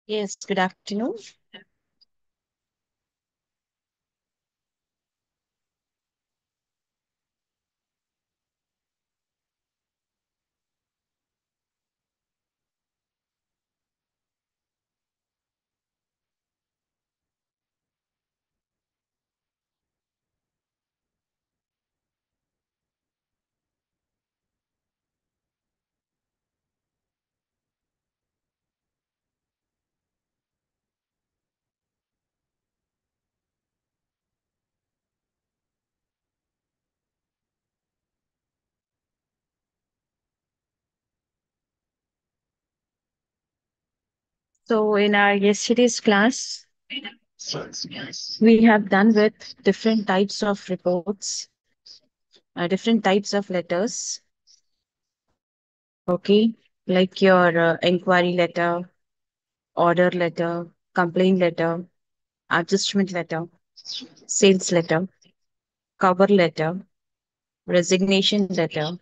Yes, good afternoon. So, in our yesterday's class, we have done with different types of reports, different types of letters, okay, like your inquiry letter, order letter, complaint letter, adjustment letter, sales letter, cover letter, resignation letter,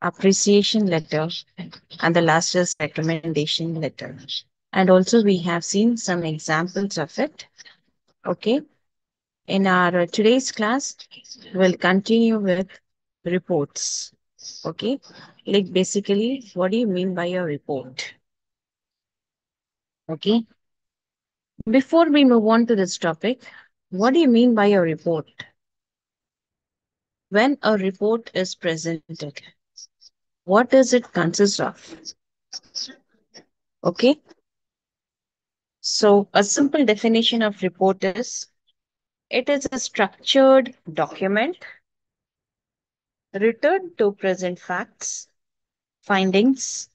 appreciation letter, and the last is recommendation letter. And also, we have seen some examples of it. Okay. In our today's class, we'll continue with reports. Okay. Like basically, what do you mean by a report? Okay. Before we move on to this topic, what do you mean by a report? When a report is presented, what does it consist of? Okay. So, a simple definition of report is it is a structured document written to present facts, findings,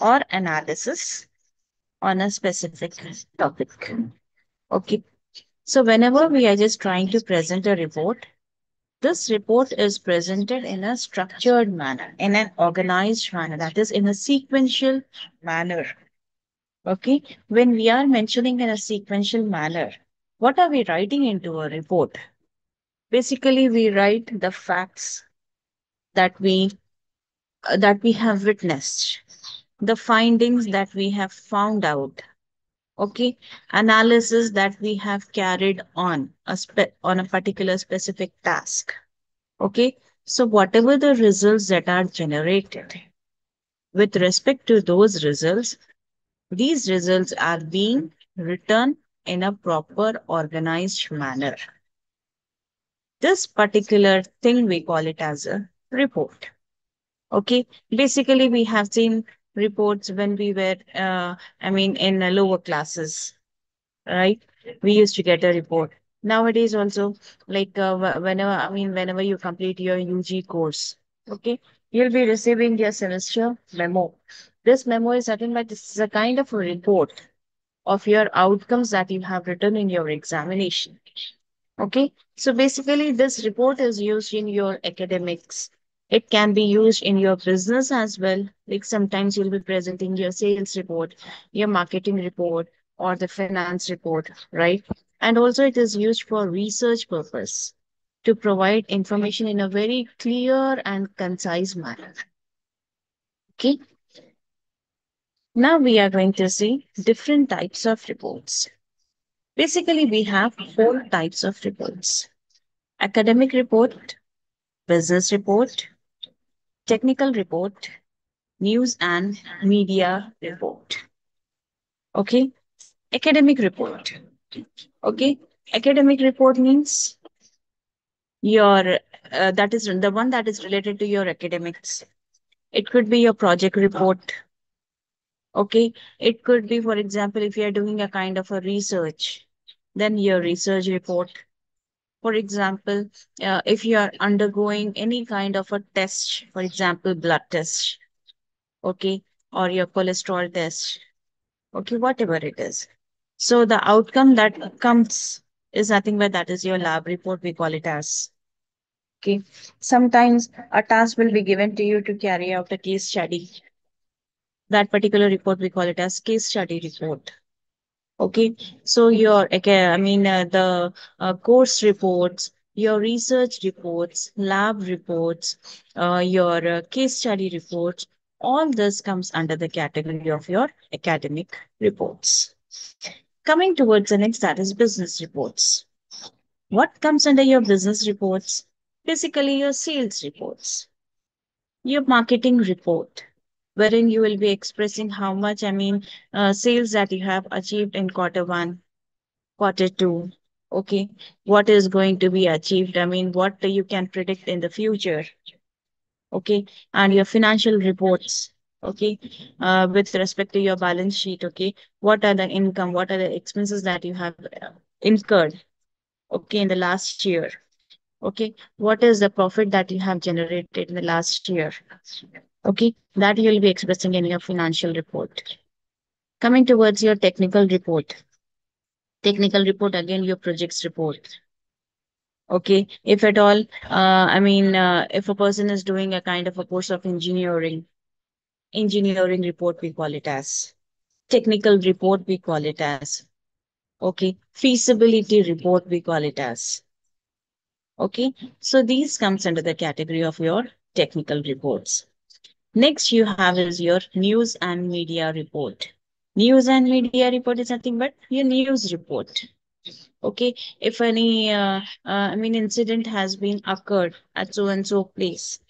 or analysis on a specific topic. Okay. So whenever we are just trying to present a report, this report is presented in a structured manner, in an organized manner, that is in a sequential manner. Okay. When we are mentioning in a sequential manner, what are we writing into a report? Basically, we write the facts that we have witnessed, the findings that we have found out, okay, analysis that we have carried on on a particular specific task, okay. So whatever the results that are generated with respect to those results, these results are being written in a proper organized manner. This particular thing we call it as a report. Okay, basically we have seen reports when we were in lower classes, right? We used to get a report. Nowadays also, like whenever you complete your UG course, okay, you'll be receiving your semester memo. This memo is nothing but this is a kind of a report of your outcomes that you have written in your examination. Okay, so basically, this report is used in your academics. It can be used in your business as well. Like sometimes you'll be presenting your sales report, your marketing report, or the finance report, right? And also, it is used for research purpose to provide information in a very clear and concise manner. Okay, now we are going to see different types of reports. Basically, we have four types of reports: academic report, business report, technical report, news and media report. Okay, academic report. Okay, academic report means your that is the one that is related to your academics. It could be your project report. Okay, it could be, for example, if you are doing a kind of a research, then your research report. For example, if you are undergoing any kind of a test, for example, blood test, okay, or your cholesterol test, okay, whatever it is. So the outcome that comes is nothing but that is your lab report, we call it as. Okay. Sometimes a task will be given to you to carry out a case study. That particular report, we call it as case study report. Okay. So your, the course reports, your research reports, lab reports, your case study reports, all this comes under the category of your academic reports. Coming towards the next, that is business reports. What comes under your business reports? Basically, your sales reports, your marketing report, wherein you will be expressing how much, sales that you have achieved in quarter one, quarter two. Okay, what is going to be achieved? What you can predict in the future. Okay, and your financial reports. Okay, with respect to your balance sheet. Okay, what are the income? What are the expenses that you have incurred? Okay, in the last year. Okay, what is the profit that you have generated in the last year? Okay, that you will be expressing in your financial report. Coming towards your technical report. Technical report, again, your projects report. Okay, if at all, if a person is doing a kind of a course of engineering, engineering report, we call it as. Technical report, we call it as. Okay, feasibility report, we call it as. Okay, so these comes under the category of your technical reports. Next you have is your news and media report. News and media report is nothing but your news report. Okay, if any incident has been occurred at so and so place,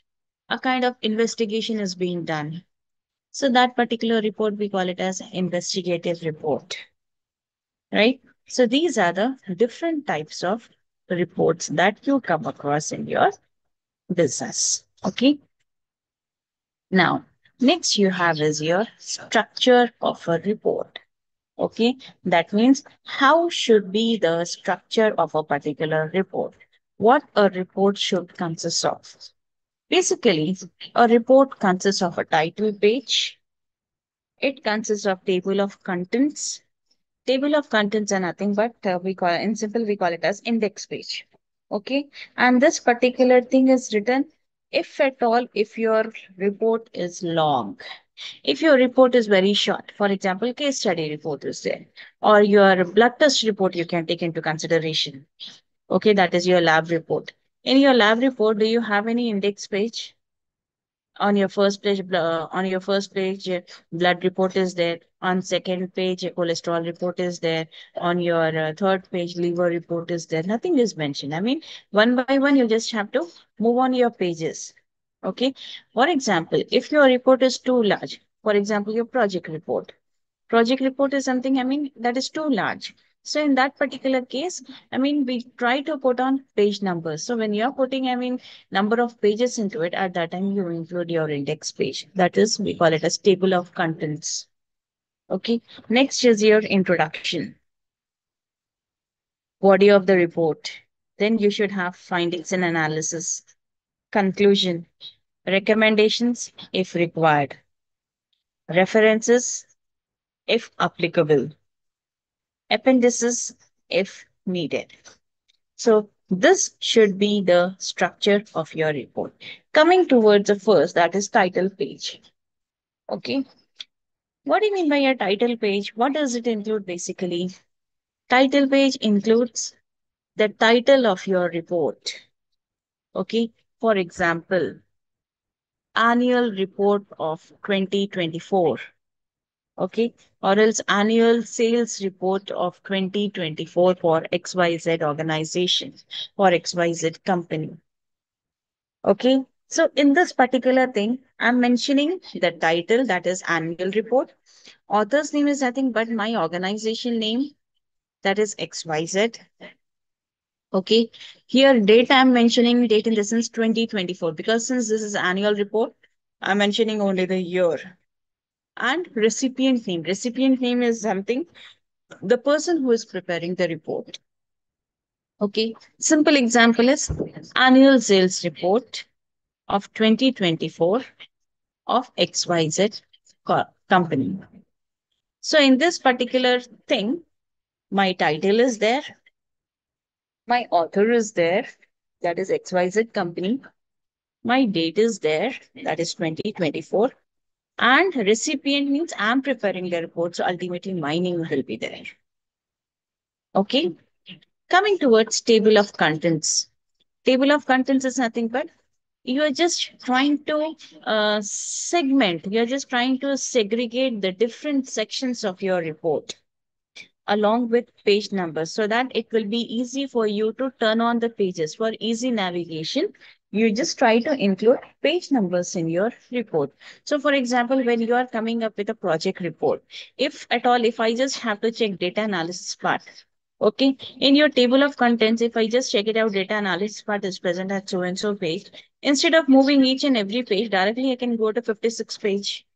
a kind of investigation is being done. So that particular report we call it as investigative report, right? So these are the different types of reports that you come across in your business. Okay. Now, next you have is your structure of a report. Okay, that means how should be the structure of a particular report? What a report should consist of? Basically, a report consists of a title page. It consists of table of contents. Table of contents are nothing but we call in simple we call it as index page. Okay, and this particular thing is written if at all if your report is long. If your report is very short, for example, case study report is there, or your blood test report you can take into consideration. Okay, that is your lab report. In your lab report, do you have any index page? On your first page, blood report is there. On second page, cholesterol report is there. On your third page, liver report is there. Nothing is mentioned. One by one, you just have to move on your pages. Okay. For example, if your report is too large, for example, your project report. Project report is something, that is too large. So in that particular case, we try to put on page numbers. So when you're putting, number of pages into it, at that time you include your index page. That is, we call it as table of contents. Okay. Next is your introduction, body of the report. Then you should have findings and analysis, conclusion, recommendations if required, references if applicable, appendices if needed. So this should be the structure of your report. Coming towards the first, that is title page. Okay. What do you mean by a title page? What does it include basically? Title page includes the title of your report. Okay. For example, annual report of 2024. Okay, or else annual sales report of 2024 for XYZ organization, for XYZ company. Okay, so in this particular thing, I'm mentioning the title, that is annual report. Author's name is nothing but my organization name, that is XYZ. Okay, here date I'm mentioning date in the sense 2024 because since this is annual report, I'm mentioning only the year. And recipient name. Recipient name is something the person who is preparing the report. Okay, simple example is annual sales report of 2024 of XYZ company. So in this particular thing, my title is there, my author is there, that is XYZ company, my date is there, that is 2024, and recipient means I'm preparing the report, so ultimately my name will be there. Okay, coming towards table of contents. Table of contents is nothing but you are just trying to segment, you're just trying to segregate the different sections of your report. along with page numbers so that it will be easy for you to turn on the pages. For easy navigation, you just try to include page numbers in your report. So for example, when you are coming up with a project report, if at all, if I just have to check data analysis part, okay, in your table of contents, if I just check it out, data analysis part is present at so and so page. Instead of moving each and every page, directly I can go to 56 page.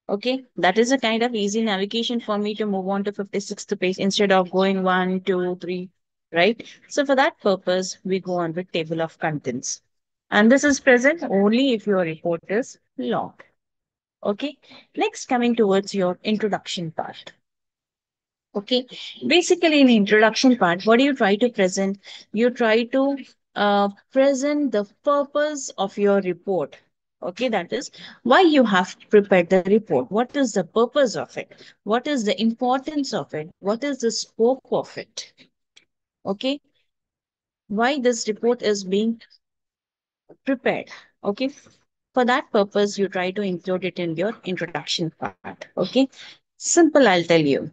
Okay, that is a kind of easy navigation for me to move on to 56th page instead of going one, two, three, right? So for that purpose, we go on with table of contents. And this is present only if your report is long. Okay, next coming towards your introduction part. Okay, basically in introduction part, what do you try to present? You try to present the purpose of your report. Okay, that is why you have prepared the report. What is the purpose of it? What is the importance of it? What is the scope of it? Okay, why this report is being prepared? Okay, for that purpose, you try to include it in your introduction part. Okay, simple, I'll tell you.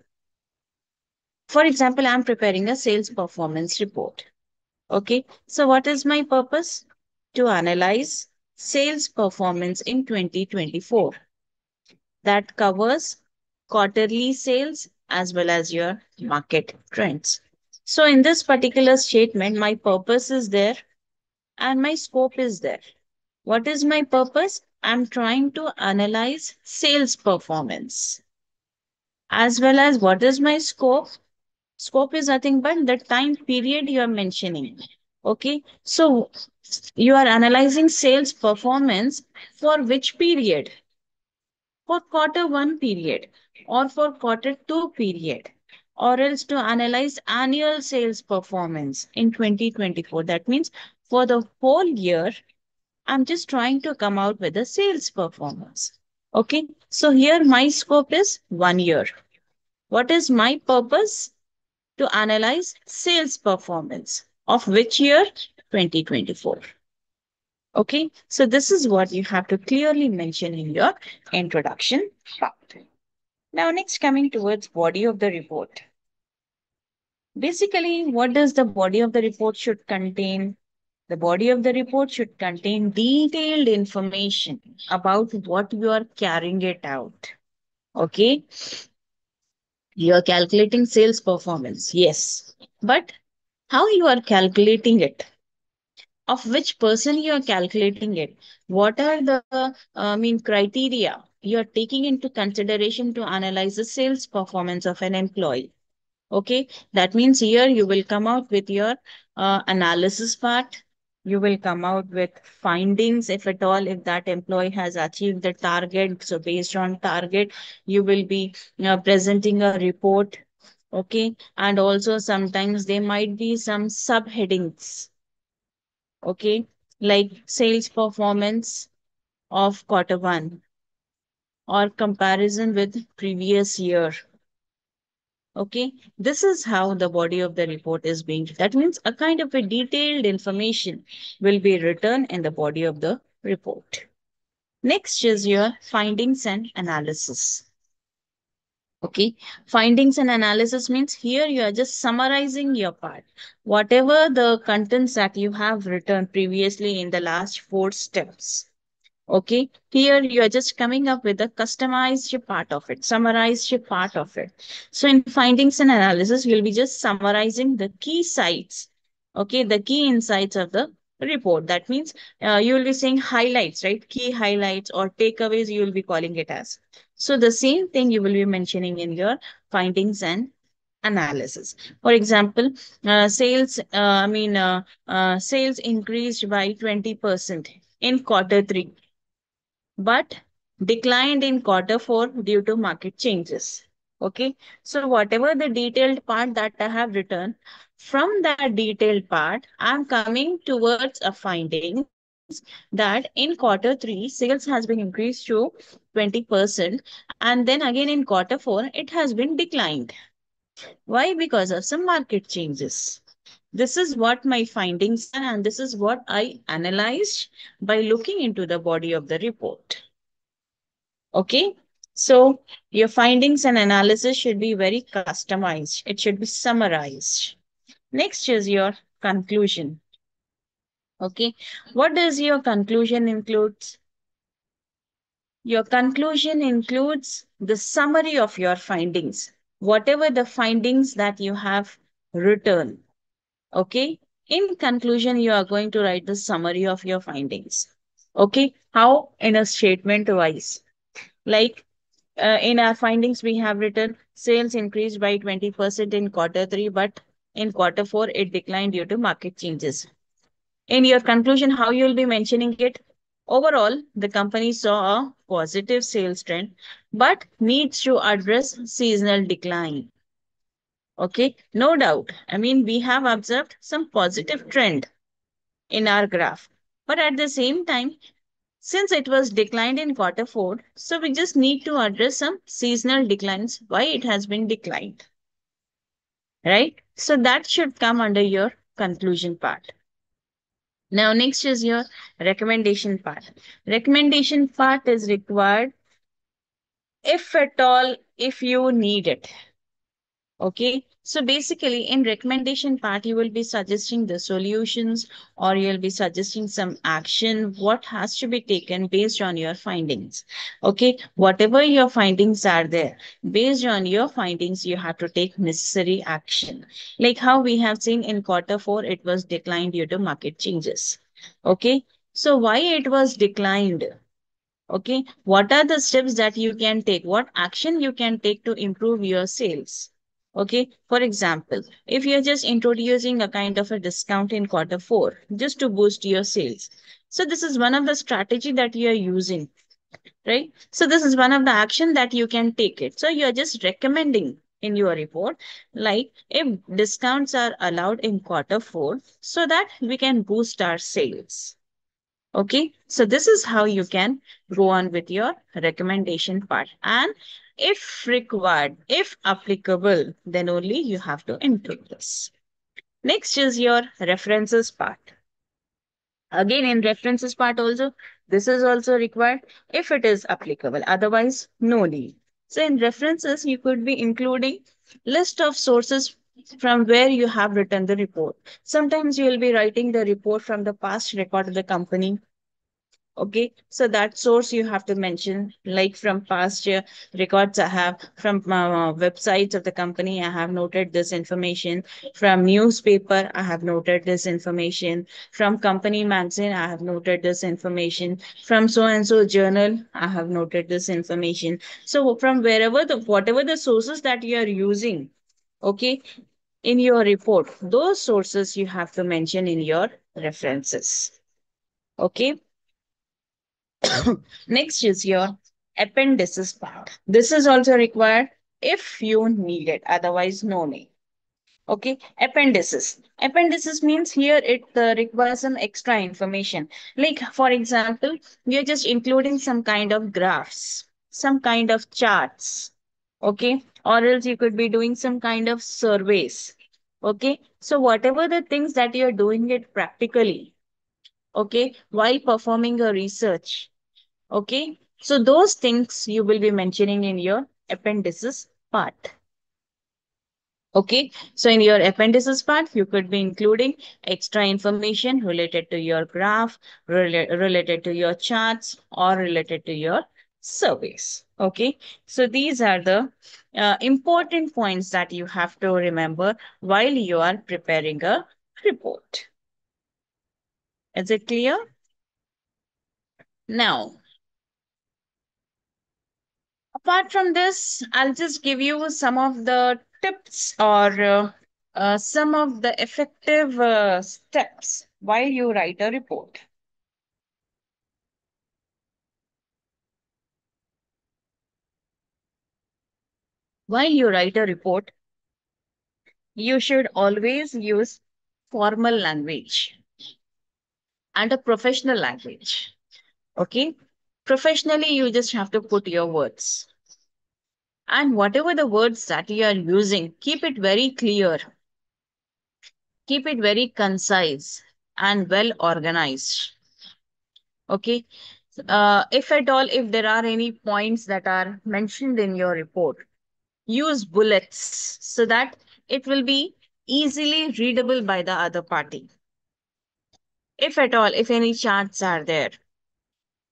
For example, I'm preparing a sales performance report. Okay, so what is my purpose? To analyze sales performance in 2024. That covers quarterly sales as well as your market trends. So in this particular statement, my purpose is there and my scope is there. What is my purpose? I'm trying to analyze sales performance as well as what is my scope? Scope is nothing but the time period you are mentioning. Okay, so you are analyzing sales performance for which period? For quarter one period or for quarter two period, or else to analyze annual sales performance in 2024. That means for the whole year, I'm just trying to come out with the sales performance. Okay, so here my scope is 1 year. What is my purpose? To analyze sales performance of which year? 2024. Okay, so this is what you have to clearly mention in your introduction part. Now, next coming towards body of the report. Basically, what does the body of the report should contain? The body of the report should contain detailed information about what you are carrying it out. Okay, you are calculating sales performance. Yes, but how you are calculating it? Of which person you are calculating it? What are the criteria you are taking into consideration to analyze the sales performance of an employee? Okay, that means here you will come out with your analysis part. You will come out with findings, if at all, if that employee has achieved the target. So based on target, you will be presenting a report. Okay, and also sometimes there might be some subheadings. Okay, like sales performance of quarter one or comparison with previous year. Okay, this is how the body of the report is being. That means a kind of a detailed information will be written in the body of the report. Next is your findings and analysis. Okay, findings and analysis means here you are just summarizing your part. Whatever the contents that you have written previously in the last 4 steps. Okay, here you are just coming up with a customized part of it, summarized part of it. So in findings and analysis, we'll be just summarizing the key sites, okay, the key insights of the report. That means you will be saying highlights, right? Key highlights or takeaways, you will be calling it as. So the same thing you will be mentioning in your findings and analysis. For example, sales increased by 20% in quarter three but declined in quarter four due to market changes. Okay, so whatever the detailed part that I have written, from that detailed part, I'm coming towards a findings that in quarter three, sales has been increased to 20%, and then again in quarter four, it has been declined. Why? Because of some market changes. This is what my findings are, and this is what I analyzed by looking into the body of the report. Okay, So your findings and analysis should be very customized. It should be summarized. Next is your conclusion. Okay. What does your conclusion includes? Your conclusion includes the summary of your findings. Whatever the findings that you have written. Okay. In conclusion, you are going to write the summary of your findings. Okay. How? In a statement wise. Like in our findings, we have written sales increased by 20% in quarter three, but in quarter four, it declined due to market changes. In your conclusion, how you will be mentioning it? Overall, the company saw a positive sales trend, but needs to address seasonal decline. Okay, no doubt. I mean, we have observed some positive trend in our graph, but at the same time, since it was declined in quarter four, so we just need to address some seasonal declines, why it has been declined, right? So that should come under your conclusion part. Now, next is your recommendation part. Recommendation part is required if at all, if you need it. Okay. So basically, in recommendation part, you will be suggesting the solutions or you'll be suggesting some action, what has to be taken based on your findings. Okay. Whatever your findings are there, based on your findings, you have to take necessary action. Like how we have seen in quarter four, it was declined due to market changes. Okay. So why it was declined? Okay. What are the steps that you can take? What action you can take to improve your sales? Okay. For example, if you're just introducing a kind of a discount in quarter four just to boost your sales. So this is one of the strategy that you're using, right? So this is one of the action that you can take it. So you're just recommending in your report, like if discounts are allowed in quarter four so that we can boost our sales. Okay, so this is how you can go on with your recommendation part. And if required, if applicable, then only you have to include this. Next is your references part. Again, in references part also, this is also required if it is applicable. Otherwise, no need. So in references, you could be including list of sources from where you have written the report. Sometimes you will be writing the report from the past record of the company. Okay, so that source you have to mention, like from past year records I have, from websites of the company, I have noted this information. From newspaper, I have noted this information. From company magazine, I have noted this information. From so and so journal, I have noted this information. So from wherever the whatever the sources that you are using, okay, in your report, those sources you have to mention in your references. Okay. Next is your appendices part. This is also required if you need it, otherwise no need. Okay, appendices. Appendices means here it requires some extra information. Like for example, we are just including some kind of graphs, some kind of charts. Okay, or else you could be doing some kind of surveys. Okay, so whatever the things that you are doing it practically, okay, while performing a research. Okay, so those things you will be mentioning in your appendices part. Okay, so in your appendices part, you could be including extra information related to your graph, related to your charts, or related to your surveys. Okay, so these are the important points that you have to remember while you are preparing a report. Is it clear? Now, apart from this, I'll just give you some of the tips or some of the effective steps while you write a report. While you write a report, you should always use formal language and a professional language. Okay? Professionally, you just have to put your words. And whatever the words that you are using, keep it very clear, keep it very concise and well organized. Okay. If at all, if there are any points that are mentioned in your report, use bullets so that it will be easily readable by the other party. If at all, if any charts are there,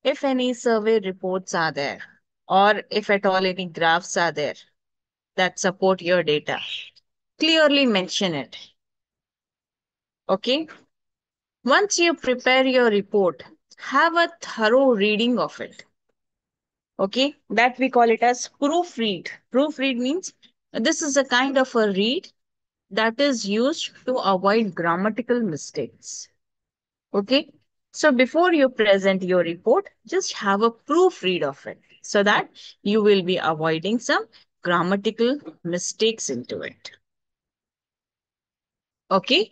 if any survey reports are there, or if at all any graphs are there that support your data, clearly mention it. Okay. Once you prepare your report, have a thorough reading of it. Okay. That we call it as proofread. Proofread means this is a kind of a read that is used to avoid grammatical mistakes. Okay. So before you present your report, just have a proofread of it so that you will be avoiding some grammatical mistakes into it. Okay.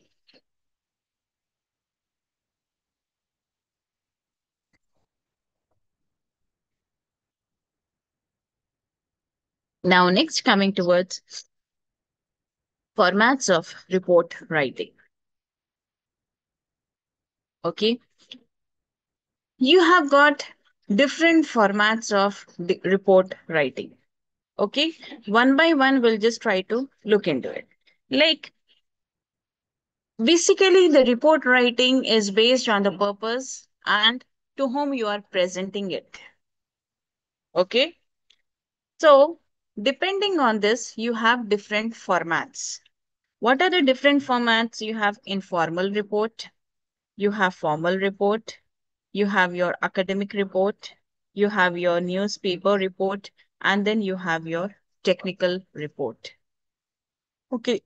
Now, next, coming towards formats of report writing. Okay. You have got different formats of the report writing. Okay. One by one, we'll just try to look into it. Like, basically, the report writing is based on the purpose and to whom you are presenting it. Okay. So, depending on this, you have different formats. What are the different formats? You have informal report, you have formal report, you have your academic report, you have your newspaper report, and then you have your technical report. Okay.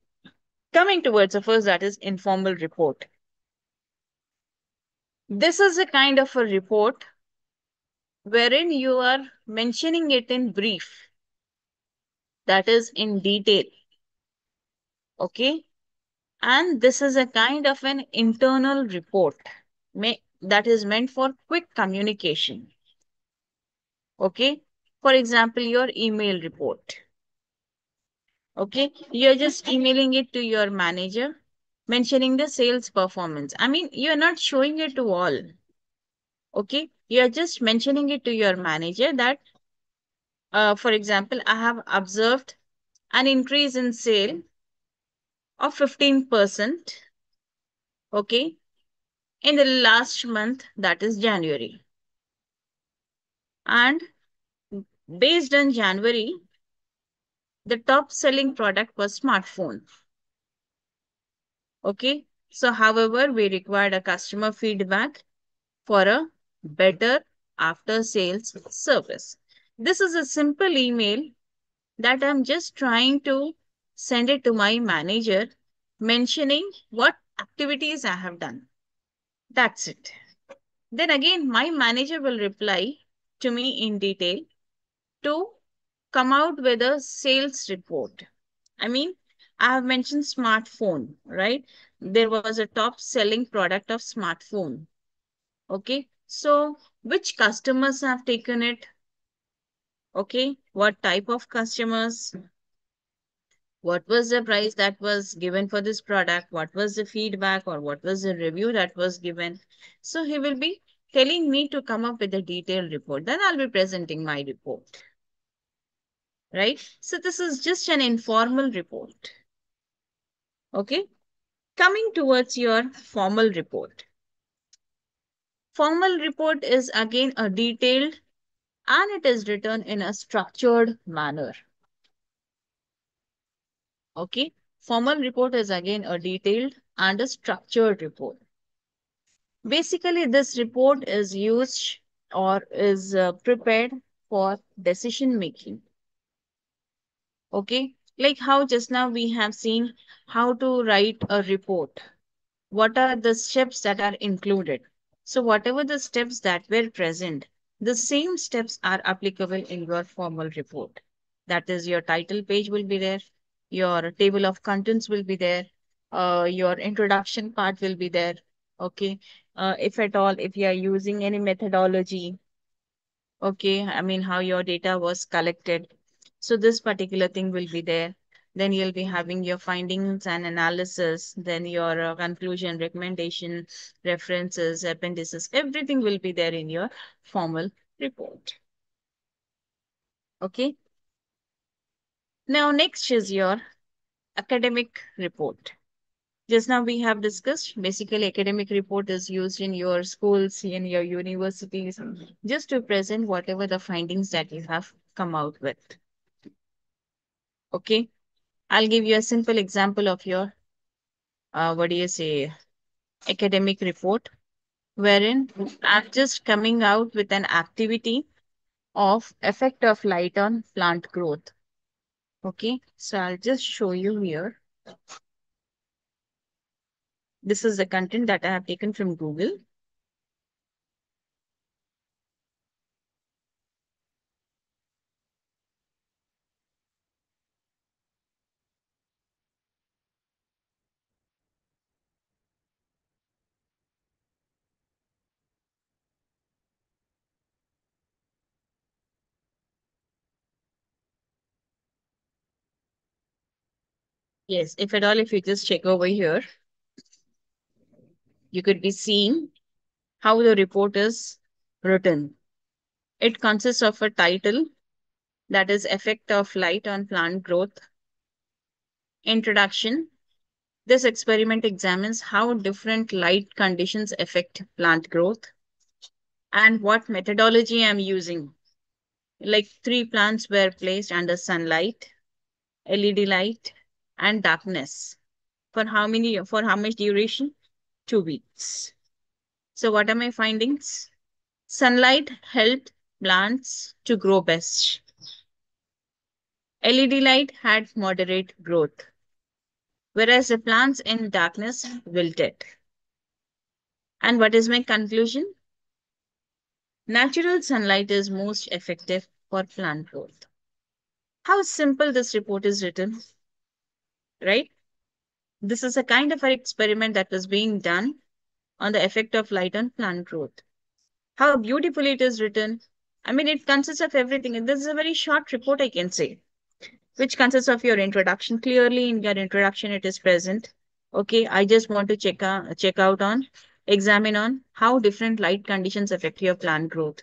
Coming towards the first, that is informal report. This is a kind of a report wherein you are mentioning it in brief, that is in detail. Okay. And this is a kind of an internal report that is meant for quick communication. Okay. For example, your email report. Okay. You're just emailing it to your manager, mentioning the sales performance. I mean, you're not showing it to all. Okay. You're just mentioning it to your manager that, for example, I have observed an increase in sale of 15%. Okay. In the last month, that is January. And based on January, the top selling product was smartphone. Okay. So, however, we required a customer feedback for a better after sales service. This is a simple email that I'm just trying to send it to my manager, mentioning what activities I have done. That's it. Then again, my manager will reply to me in detail to come out with a sales report. I mean, I have mentioned smartphone, right? There was a top selling product of smartphone. Okay. So, which customers have taken it? Okay. What type of customers? What was the price that was given for this product? What was the feedback or what was the review that was given? So, he will be telling me to come up with a detailed report. Then I'll be presenting my report. Right? So, this is just an informal report. Okay. Coming towards your formal report. Formal report is again a detailed and it is written in a structured manner. Okay. Formal report is again a detailed and a structured report. Basically, this report is used or is prepared for decision making. Okay. Like how just now we have seen how to write a report. What are the steps that are included? So whatever the steps that were present, the same steps are applicable in your formal report. That is, your title page will be there, your table of contents will be there, your introduction part will be there. Okay. If at all, if you are using any methodology, okay, I mean how your data was collected. So this particular thing will be there. then you'll be having your findings and analysis, then your conclusion, recommendation, references, appendices, everything will be there in your formal report. Okay. Now, next is your academic report. Just now we have discussed basically academic report is used in your schools, in your universities, just to present whatever the findings that you have come out with. Okay. I'll give you a simple example of your, what do you say, academic report, wherein I'm just coming out with an activity of effect of light on plant growth. Okay. So I'll just show you here. This is the content that I have taken from Google. Yes, if at all, if you just check over here, you could be seeing how the report is written. It consists of a title, that is effect of light on plant growth, introduction. This experiment examines how different light conditions affect plant growth and what methodology I'm using. Like 3 plants were placed under sunlight, LED light, and darkness. For how much duration? 2 weeks. So what are my findings? Sunlight helped plants to grow best. LED light had moderate growth, whereas the plants in darkness wilted. And what is my conclusion? Natural sunlight is most effective for plant growth. How simple this report is written, right? This is a kind of an experiment that was being done on the effect of light on plant growth. How beautifully it is written. I mean, it consists of everything. And this is a very short report, I can say, which consists of your introduction. Clearly, in your introduction, it is present. Okay, I just want to check out on, examine on how different light conditions affect your plant growth.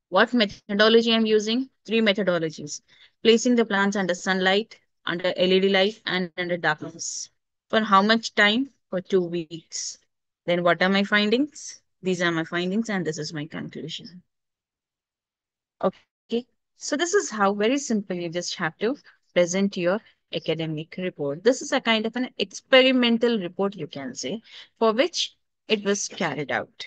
What methodology I'm using? 3 methodologies. Placing the plants under sunlight, under LED light, and under darkness. For how much time? For 2 weeks. Then what are my findings? These are my findings, and this is my conclusion. Okay. So this is how very simple you just have to present your academic report. This is a kind of an experimental report, you can say, for which it was carried out.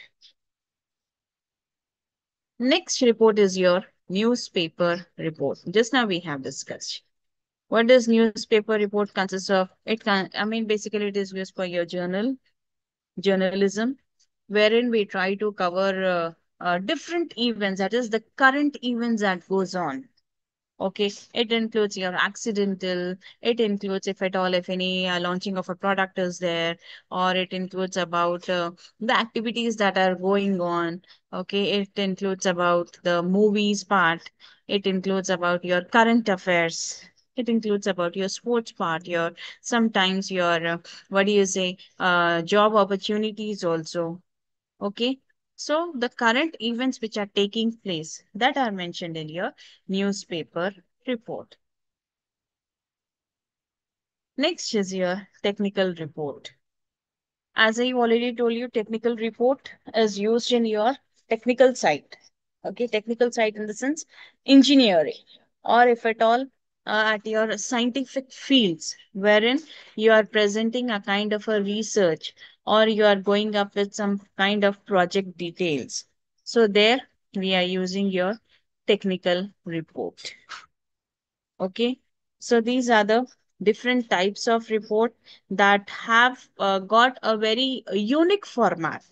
Next report is your newspaper report. Just now we have discussed. What does newspaper report consist of? Basically it is used for your journalism, wherein we try to cover different events, that is the current events that goes on. Okay, it includes your accidental, it includes if at all, if any launching of a product is there, or it includes about the activities that are going on. Okay, it includes about the movies part, it includes about your current affairs, it includes about your sports part, your sometimes your what do you say, job opportunities also. Okay. So the current events which are taking place that are mentioned in your newspaper report. Next is your technical report. As I already told you, technical report is used in your technical side. Okay, technical side in the sense engineering, or if at all at your scientific fields, wherein you are presenting a kind of a research or you are going up with some kind of project details. So there we are using your technical report. Okay, so these are the different types of report that have got a very unique format.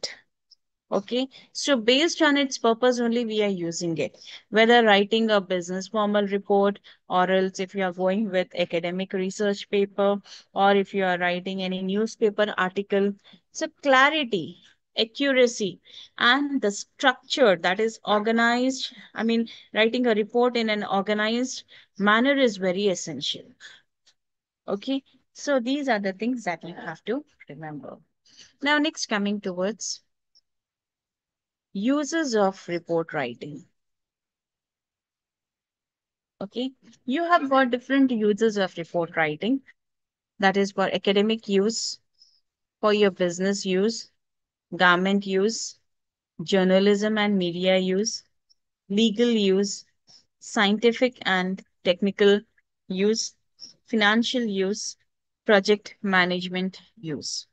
Okay, so based on its purpose only we are using it. Whether writing a business formal report, or else if you are going with academic research paper, or if you are writing any newspaper article. So clarity, accuracy, and the structure that is organized. Writing a report in an organized manner is very essential. Okay, so these are the things that you have to remember. Now, next, coming towards uses of report writing. Okay, you have got different uses of report writing, that is for academic use, for your business use, government use, journalism and media use, legal use, scientific and technical use, financial use, project management use.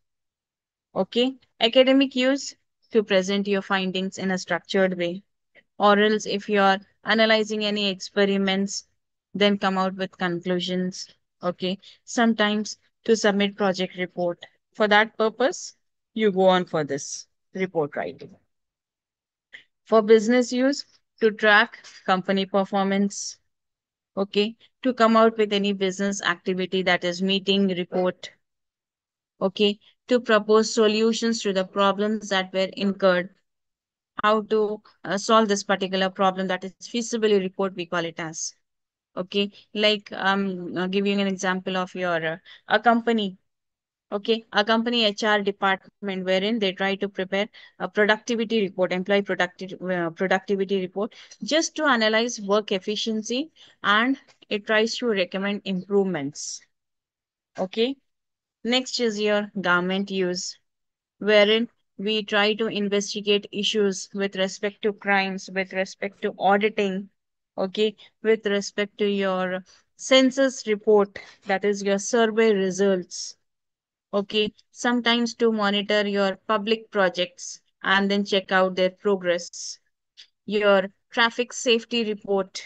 Okay, academic use to present your findings in a structured way, or else if you are analyzing any experiments, then come out with conclusions. Okay, sometimes to submit project report. For that purpose, you go on for this report writing. For business use, to track company performance. Okay, to come out with any business activity, that is meeting report. Okay, to propose solutions to the problems that were incurred, how to solve this particular problem, that is feasibility report we call it as. Okay, like giving an example of your a company. Okay, a company HR department wherein they try to prepare a productivity report, employee productivity report, just to analyze work efficiency, and it tries to recommend improvements. Okay, next is your government use, wherein we try to investigate issues with respect to crimes, with respect to auditing, okay, with respect to your census report, that is your survey results, okay, sometimes to monitor your public projects and then check out their progress, your traffic safety report,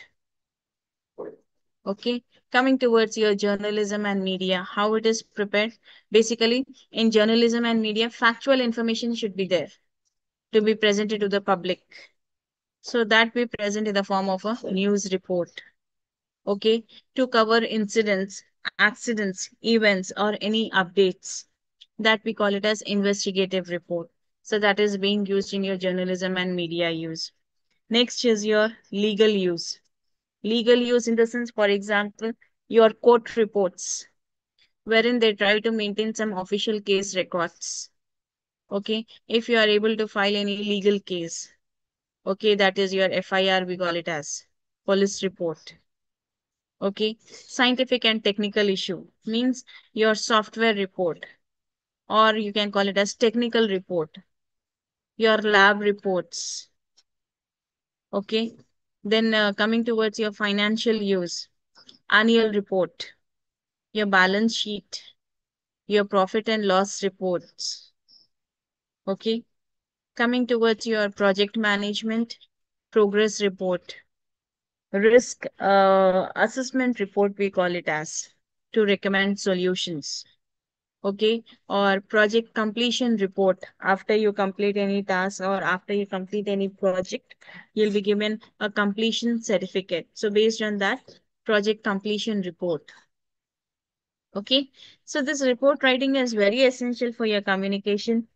okay. Coming towards your journalism and media, how it is prepared. Basically, in journalism and media, factual information should be there to be presented to the public. So that we present in the form of a news report. Okay. To cover incidents, accidents, events, or any updates, that we call it as investigative report. So that is being used in your journalism and media use. Next is your legal use. Legal use in the sense, for example, your court reports, wherein they try to maintain some official case records. Okay. If you are able to file any legal case, okay, that is your FIR, we call it as police report. Okay, scientific and technical issue means your software report, or you can call it as technical report, your lab reports. Okay, then coming towards your financial use, annual report, your balance sheet, your profit and loss reports. Okay, coming towards your project management, progress report, risk assessment report, we call it as, to recommend solutions. Okay, or project completion report, after you complete any task or after you complete any project, you'll be given a completion certificate. So based on that, project completion report. Okay, so this report writing is very essential for your communication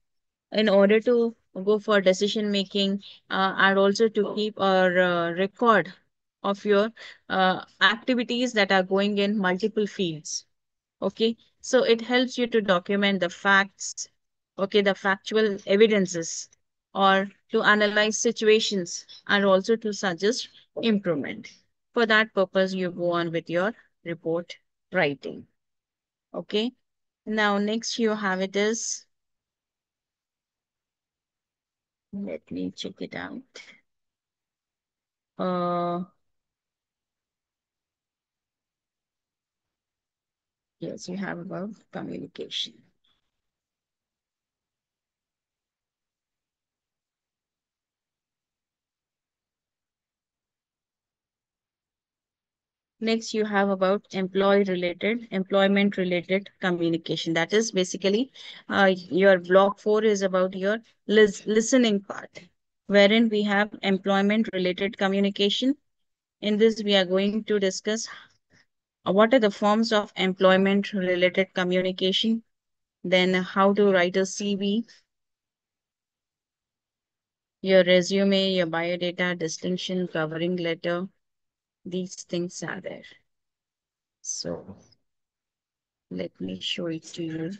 in order to go for decision making, and also to keep a record of your activities that are going in multiple fields. Okay, so it helps you to document the facts, okay, the factual evidences, or to analyze situations and also to suggest improvement. For that purpose, you go on with your report writing. Okay, now next you have it is, let me check it out. Uh, yes, you have about communication. Next, you have about employment related communication. That is basically your block 4 is about your listening part, wherein we have employment related communication. In this, we are going to discuss what are the forms of employment related communication, then how to write a CV, your resume, your biodata, distinction, covering letter. These things are there. So. Let me show it to you.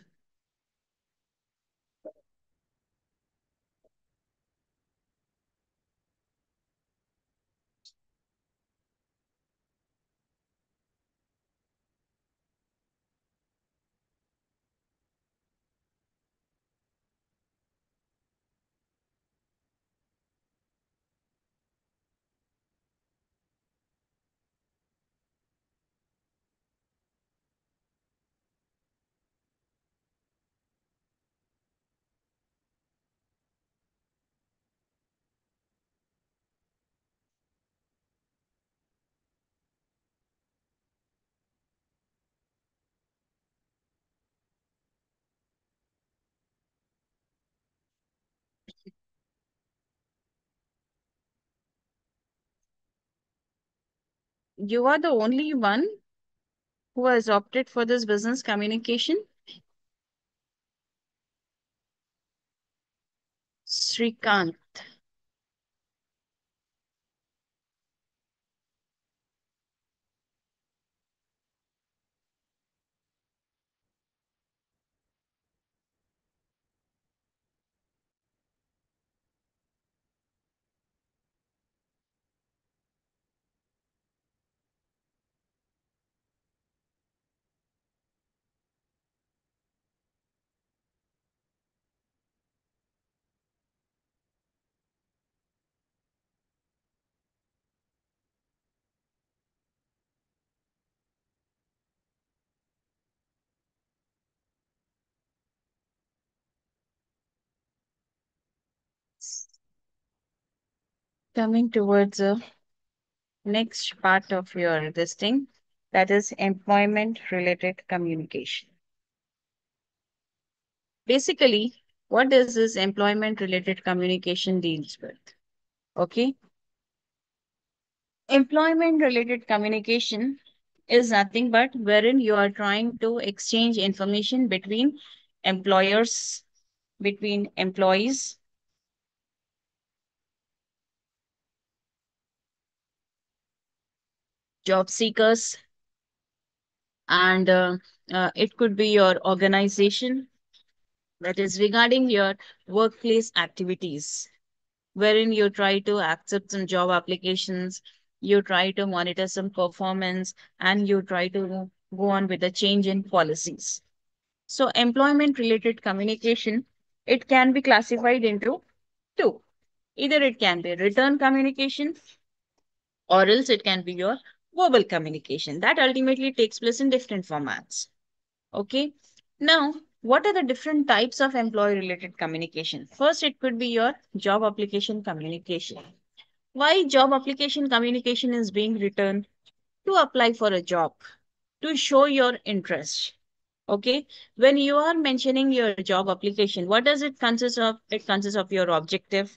You are the only one who has opted for this business communication? Srikant. Coming towards the next part of your this thing, that is employment related communication. Basically, what does this employment related communication deals with? Okay. Employment related communication is nothing but wherein you are trying to exchange information between employers, between employees, job seekers, and it could be your organization, that is regarding your workplace activities, wherein you try to accept some job applications, you try to monitor some performance, and you try to go on with a change in policies. So employment related communication, it can be classified into two. Either it can be written communication or else it can be your verbal communication. That ultimately takes place in different formats. Okay. Now, what are the different types of employee related communication? First, it could be your job application communication. Why job application communication is being written? To apply for a job, to show your interest. Okay. When you are mentioning your job application, what does it consist of? It consists of your objective,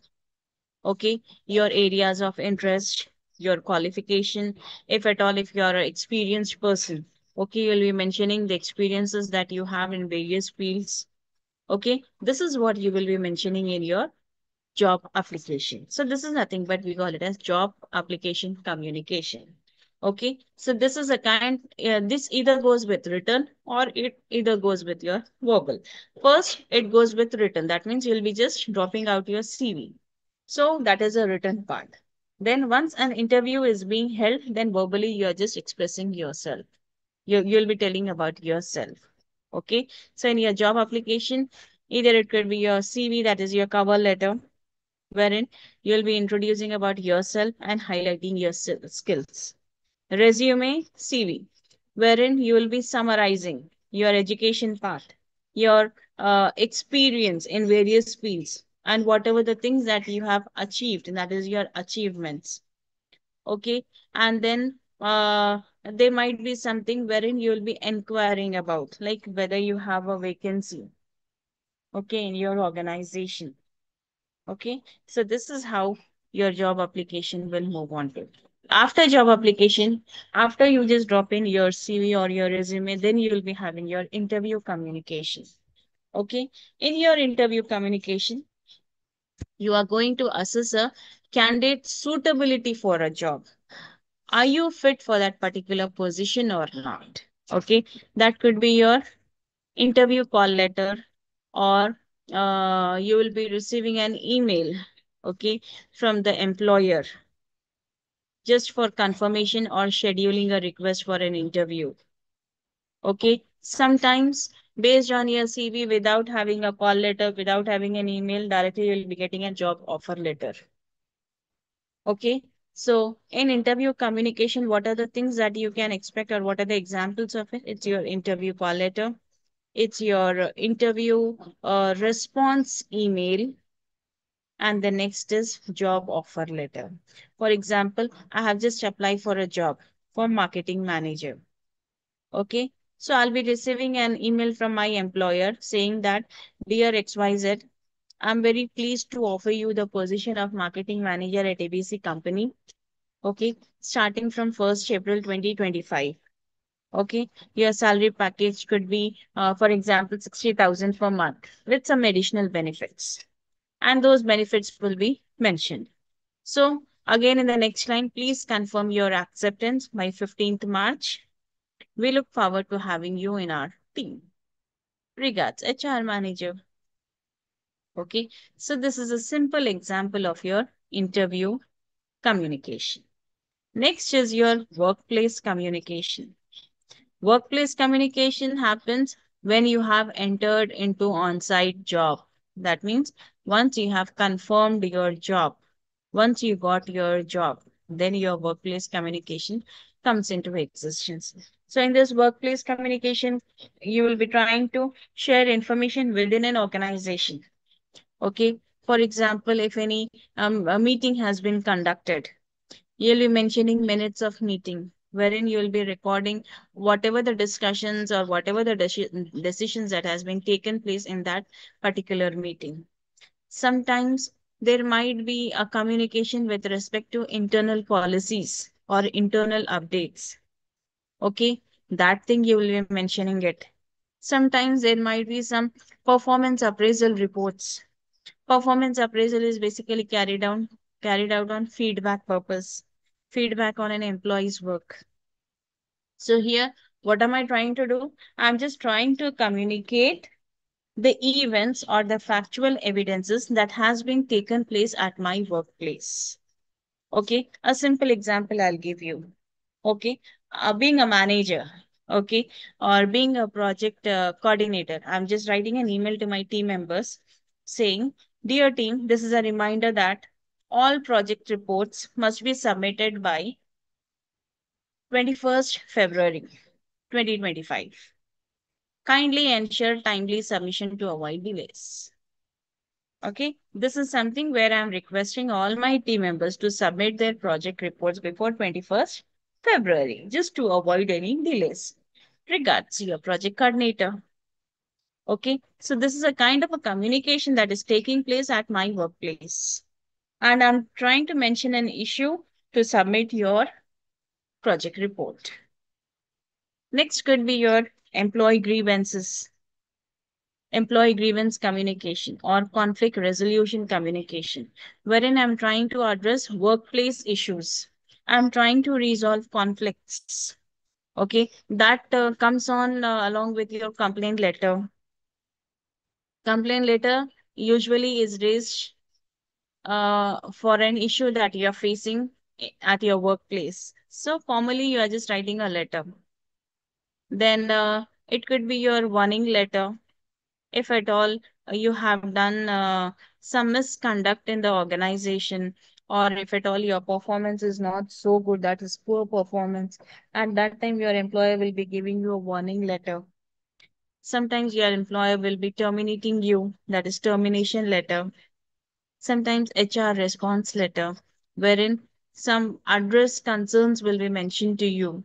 okay, your areas of interest, your qualification, if at all, if you are an experienced person, okay, you'll be mentioning the experiences that you have in various fields. Okay, this is what you will be mentioning in your job application. So this is nothing but we call it as job application communication. Okay, so this is a kind, this either goes with written or it either goes with your verbal. First, it goes with written. That means you'll be just dropping out your CV. So that is a written part. Then once an interview is being held, then verbally you're just expressing yourself. You'll be telling about yourself. Okay. So in your job application, either it could be your CV, that is your cover letter, wherein you'll be introducing about yourself and highlighting your skills. Resume, CV, wherein you will be summarizing your education part, your experience in various fields, and whatever the things that you have achieved, and that is your achievements. Okay. And then there might be something wherein you will be inquiring about, like whether you have a vacancy, okay, in your organization. Okay, so this is how your job application will move on to. After job application, after you just drop in your CV or your resume, then you will be having your interview communication. Okay, in your interview communication, you are going to assess a candidate suitability for a job. Are you fit for that particular position or not? Okay, that could be your interview call letter, or you will be receiving an email, okay, from the employer just for confirmation or scheduling a request for an interview. Okay, sometimes based on your CV, without having a call letter, without having an email, directly you'll be getting a job offer letter. Okay, so in interview communication, what are the things that you can expect, or what are the examples of it? It's your interview call letter, it's your interview response email, and the next is job offer letter. For example, I have just applied for a job for marketing manager. Okay, so I'll be receiving an email from my employer saying that, dear XYZ, I'm very pleased to offer you the position of marketing manager at ABC company. Okay, starting from 1st April 2025. Okay, your salary package could be, for example, 60,000 per month with some additional benefits. And those benefits will be mentioned. So, again, in the next line, please confirm your acceptance by 15th March. We look forward to having you in our team. Regards, HR manager. Okay, so this is a simple example of your interview communication. Next is your workplace communication. Workplace communication happens when you have entered into on-site job. That means once you have confirmed your job, once you got your job, then your workplace communication comes into existence. So in this workplace communication, you will be trying to share information within an organization. Okay. For example, if any a meeting has been conducted, you'll be mentioning minutes of meeting, wherein you'll be recording whatever the discussions or whatever the decisions that has been taken place in that particular meeting. Sometimes there might be a communication with respect to internal policies or internal updates. Okay, that thing you will be mentioning it. Sometimes there might be some performance appraisal reports. Performance appraisal is basically carried out on feedback purpose, feedback on an employee's work. So here, what am I trying to do? I'm just trying to communicate the events or the factual evidences that has been taken place at my workplace. Okay, a simple example I'll give you. Okay, being a manager, okay, or being a project coordinator, I'm just writing an email to my team members saying, dear team, this is a reminder that all project reports must be submitted by 21st February 2025. Kindly ensure timely submission to avoid delays. Okay, this is something where I'm requesting all my team members to submit their project reports before 21st February, just to avoid any delays. Regards, your project coordinator. Okay, so this is a kind of a communication that is taking place at my workplace. And I'm trying to mention an issue to submit your project report. Next could be your employee grievances, employee grievance communication or conflict resolution communication, wherein I'm trying to address workplace issues. I'm trying to resolve conflicts. Okay, that comes on along with your complaint letter. Complaint letter usually is raised for an issue that you are facing at your workplace. So formally, you are just writing a letter. Then it could be your warning letter if at all you have done some misconduct in the organization, or if at all your performance is not so good, that is poor performance, at that time your employer will be giving you a warning letter. Sometimes your employer will be terminating you, that is termination letter. Sometimes HR response letter, wherein some address concerns will be mentioned to you.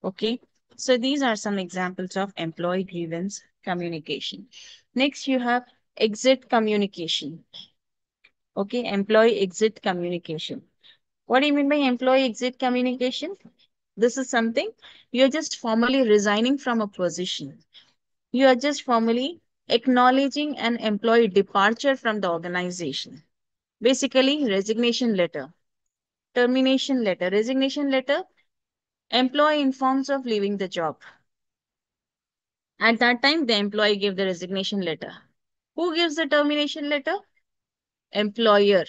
Okay, so these are some examples of employee grievance communication. Next, you have exit communication. Okay, employee exit communication. What do you mean by employee exit communication? This is something you're just formally resigning from a position. You are just formally acknowledging an employee departure from the organization. Basically, resignation letter, termination letter, resignation letter. Employee informs of leaving the job. At that time, the employee gave the resignation letter. Who gives the termination letter? Employer.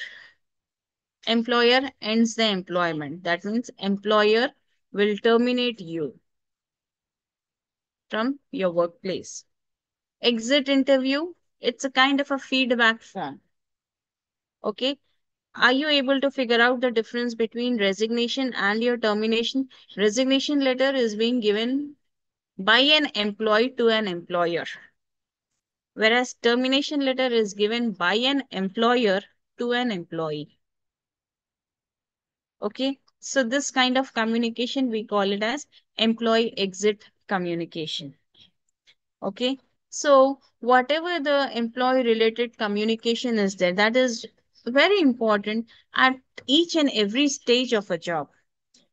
Employer ends the employment. That means employer will terminate you from your workplace. Exit interview, it's a kind of a feedback form. Okay. Are you able to figure out the difference between resignation and your termination? Resignation letter is being given by an employee to an employer, whereas termination letter is given by an employer to an employee. Okay. So this kind of communication, we call it as employee exit communication. Okay. So whatever the employee related communication is there, that is very important at each and every stage of a job.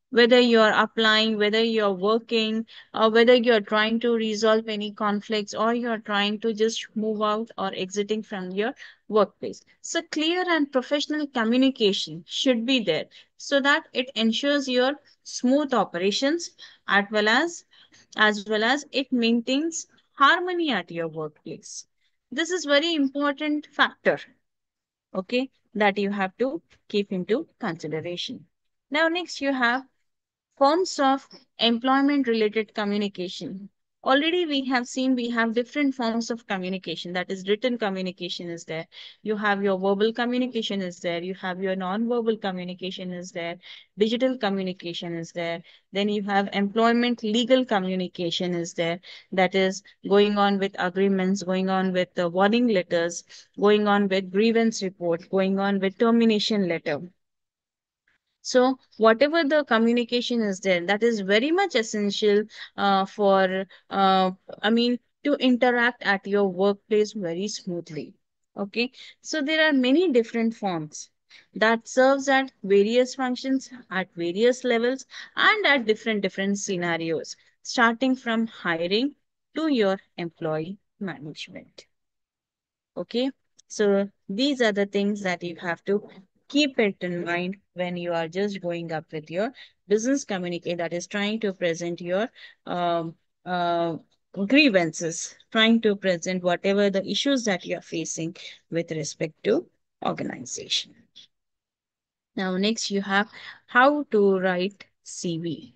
Whether you're applying, whether you're working, or whether you're trying to resolve any conflicts, or you're trying to just move out or exiting from your workplace. So clear and professional communication should be there so that it ensures your smooth operations as well as it maintains harmony at your workplace. This is very important factor, okay, that you have to keep into consideration. Now, next you have forms of employment related communication. Already we have seen we have different forms of communication. That is written communication is there. You have your verbal communication is there. You have your non-verbal communication is there. Digital communication is there. Then you have employment legal communication is there. That is going on with agreements, going on with the warning letters, going on with grievance report, going on with termination letter. So whatever the communication is there, that is very much essential for, I mean, to interact at your workplace very smoothly. Okay. So there are many different forms that serves at various functions, at various levels, and at different scenarios, starting from hiring to your employee management. Okay. So these are the things that you have to keep it in mind when you are just going up with your business communicate that is trying to present your um, uh, grievances, trying to present whatever the issues that you are facing with respect to organization. Now, next you have how to write CV.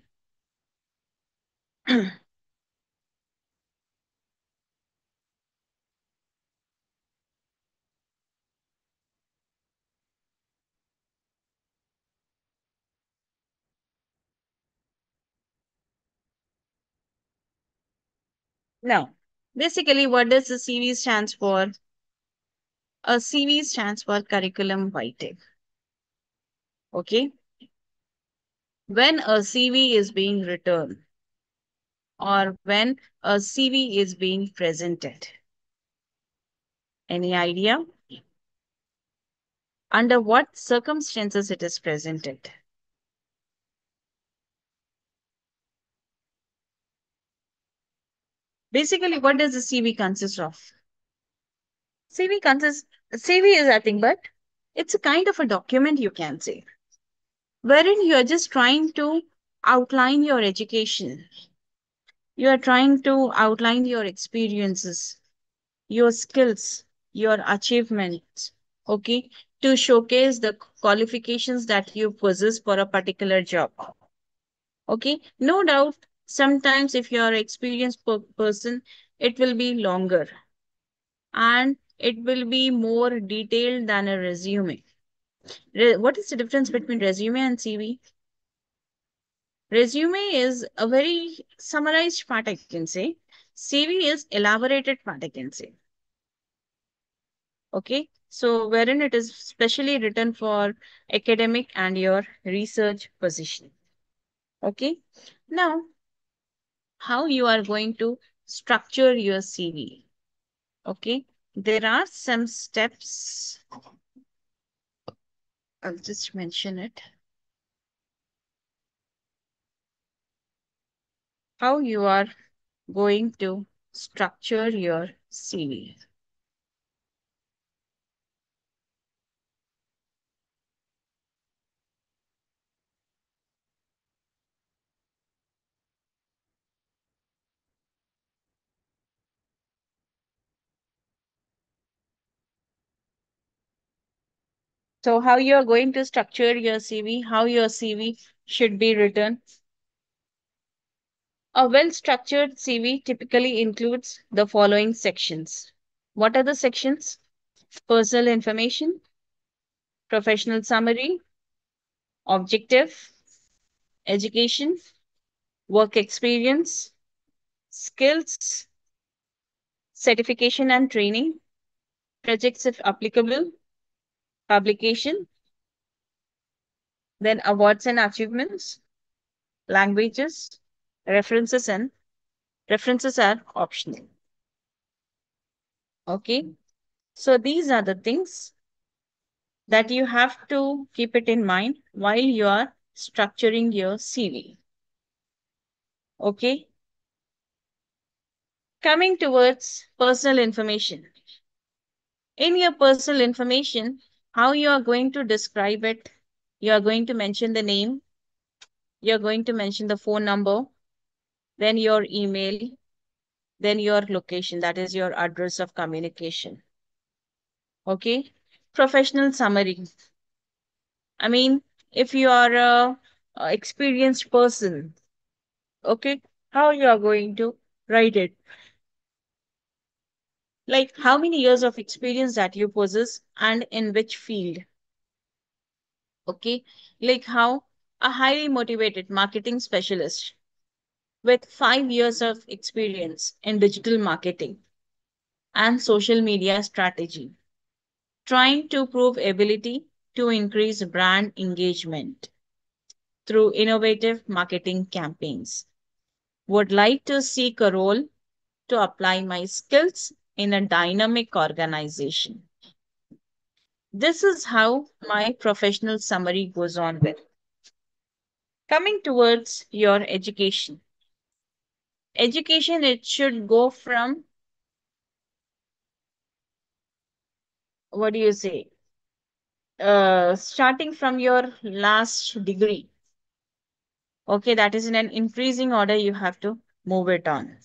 Now, basically, what does the CV stands for? A CV stands for curriculum vitae. Okay. When a CV is being written or when a CV is being presented. Any idea? Under what circumstances it is presented? Basically, what does the CV consist of? CV is nothing but it's a kind of a document you can say, wherein you are just trying to outline your education. You are trying to outline your experiences, your skills, your achievements, okay, to showcase the qualifications that you possess for a particular job. Okay, no doubt, sometimes if you are an experienced person, it will be longer and it will be more detailed than a resume. What is the difference between resume and CV? Resume is a very summarized part, I can say. CV is elaborated part, I can say. Okay, so wherein it is specially written for academic and your research position. Okay, now how you are going to structure your CV. Okay, there are some steps. I'll just mention it. How you are going to structure your CV. So how you are going to structure your CV, how your CV should be written. A well-structured CV typically includes the following sections. What are the sections? Personal information, professional summary, objective, education, work experience, skills, certification and training, projects if applicable, publication, then awards and achievements, languages, references and references are optional. Okay. So these are the things that you have to keep it in mind while you are structuring your CV. Okay. Coming towards personal information. In your personal information, how you are going to describe it, you are going to mention the name, you are going to mention the phone number, then your email, then your location, that is your address of communication. Okay. Professional summary. I mean, if you are a experienced person, okay, how you are going to write it? Like how many years of experience that you possess and in which field? Okay, like how a highly motivated marketing specialist with 5 years of experience in digital marketing and social media strategy, trying to prove ability to increase brand engagement through innovative marketing campaigns. Would like to seek a role to apply my skills in a dynamic organization. This is how my professional summary goes on with. Coming towards your education. Education, it should go from, what do you say? Starting from your last degree. Okay, that is in an increasing order, you have to move it on.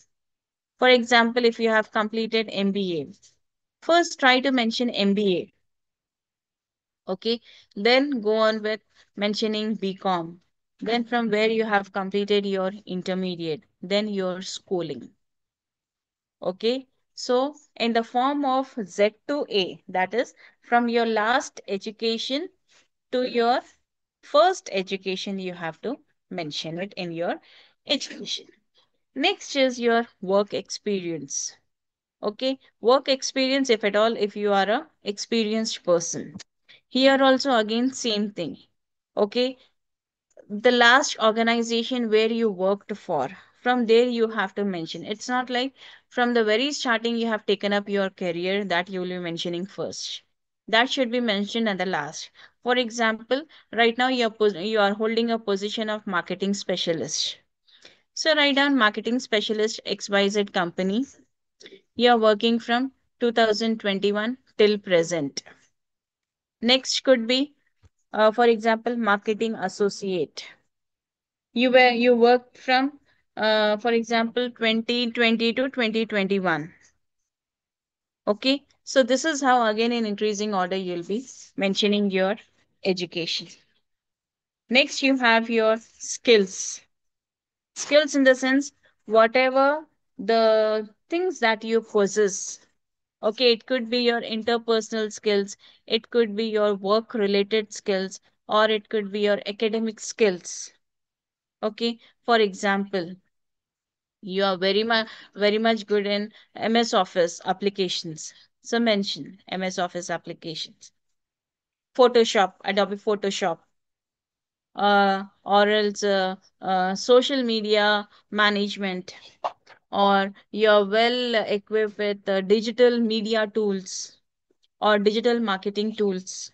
For example, if you have completed MBA, first try to mention MBA. Okay, then go on with mentioning BCom. Then from where you have completed your intermediate, then your schooling. Okay, so in the form of Z to A, that is from your last education to your first education, you have to mention it in your education. Next is your work experience. Okay, work experience, if at all, if you are a experienced person. Here also again same thing. Okay, the last organization where you worked for, from there you have to mention. It's not like from the very starting you have taken up your career that you will be mentioning first. That should be mentioned at the last. For example, right now you are holding a position of marketing specialist. So write down marketing specialist XYZ company. You are working from 2021 till present. Next could be, for example, marketing associate. You worked from, for example, 2020 to 2021. Okay, so this is how again in increasing order you'll be mentioning your education. Next, you have your skills. Skills in the sense whatever the things that you possess. Okay, it could be your interpersonal skills, it could be your work related skills, or it could be your academic skills. Okay, for example, you are very much good in MS Office applications. So mention MS Office applications. Photoshop, Adobe Photoshop, or else social media management, or you're well equipped with digital media tools or digital marketing tools.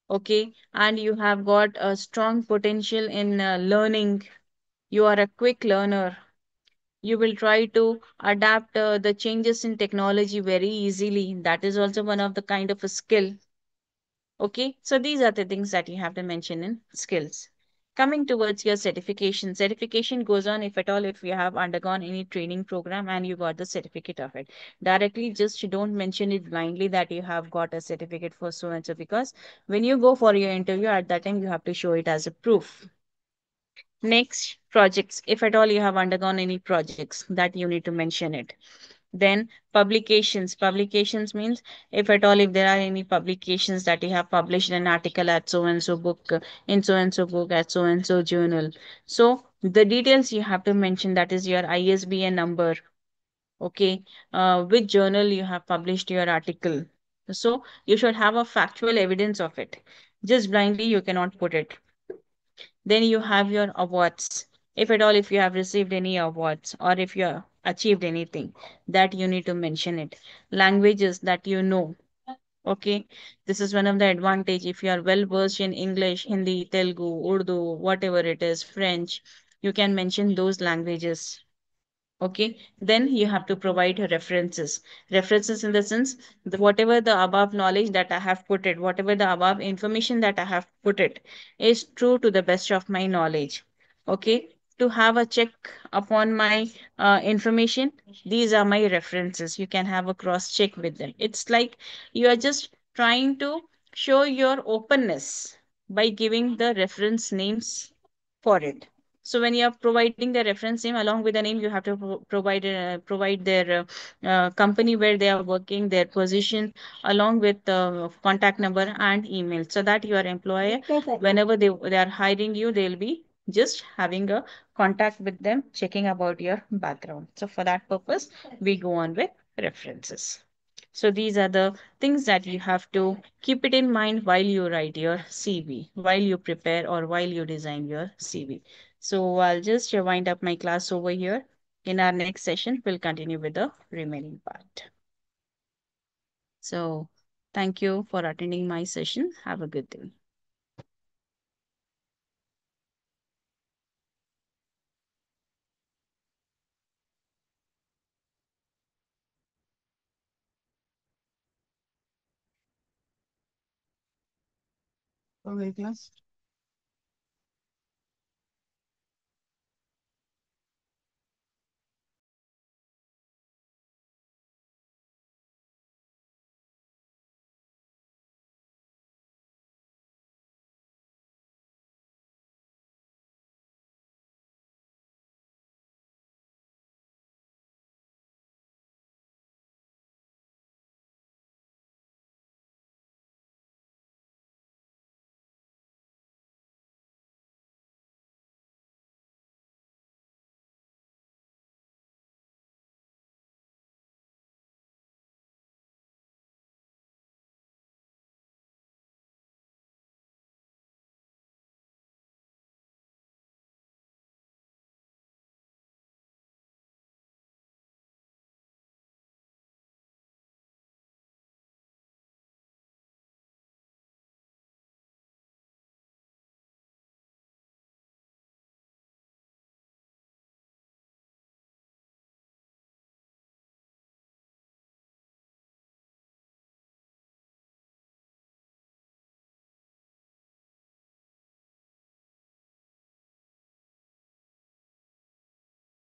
Okay, and you have got a strong potential in learning. You are a quick learner. You will try to adapt the changes in technology very easily. That is also one of the kind of a skill. Okay, so these are the things that you have to mention in skills. Coming towards your certification, certification goes on if at all if you have undergone any training program and you got the certificate of it. Directly just don't mention it blindly that you have got a certificate for so and so, because when you go for your interview at that time you have to show it as a proof. Next, projects. If at all you have undergone any projects, that you need to mention it. Then publications. Publications means if at all if there are any publications that you have published an article at so and so book, in so and so book at so and so journal. So the details you have to mention, that is your ISBN number. Okay, which journal you have published your article. So you should have a factual evidence of it. Just blindly you cannot put it. Then you have your awards. If at all, if you have received any awards or if you have achieved anything, that you need to mention it. Languages that you know. Okay, this is one of the advantage. If you are well versed in English, Hindi, Telugu, Urdu, whatever it is, French, you can mention those languages. Okay, then you have to provide references. References in the sense, whatever the above knowledge that I have put it, whatever the above information that I have put it is true to the best of my knowledge. Okay, to have a check upon my information, these are my references. You can have a cross check with them. It's like you are just trying to show your openness by giving the reference names for it. So when you are providing the reference name along with the name, you have to provide their company where they are working, their position, along with contact number and email, so that your employer, whenever they are hiring you, they'll be just having a contact with them, checking about your background. So for that purpose, we go on with references. So these are the things that you have to keep it in mind while you write your CV, while you prepare or while you design your CV. So I'll just wind up my class over here. In our next session, we'll continue with the remaining part. So thank you for attending my session. Have a good day. Okay, class.